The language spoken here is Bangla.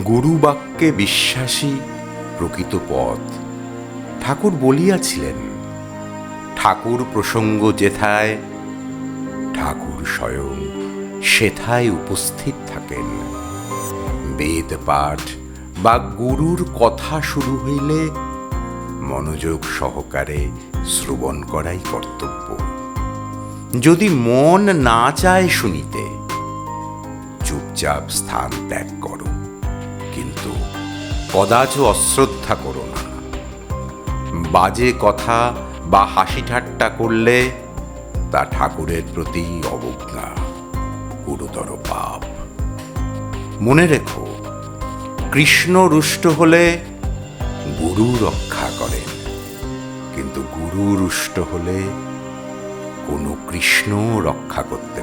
গুরু বাক্যে বিশ্বাসী প্রকৃত পথ। ঠাকুর বলিয়াছিলেন, ঠাকুর প্রসঙ্গ যেথায় ঠাকুর স্বয়ং সেথায় উপস্থিত থাকেন। বেদ পাঠ বা গুরুর কথা শুরু হইলে মনোযোগ সহকারে শ্রবণ করাই কর্তব্য। যদি মন না চায় শুনিতে, চুপচাপ স্থান ত্যাগ করো, কিন্তু কদাচ অশ্রদ্ধা করো না। বাজে কথা বা হাসি ঠাট্টা করলে তা ঠাকুরের প্রতি অবজ্ঞা, গুরুতর পাপ। মনে রেখো, কৃষ্ণ রুষ্ট হলে গুরু রক্ষা করেন, কিন্তু গুরু রুষ্ট হলে কোনো কৃষ্ণ রক্ষা করতে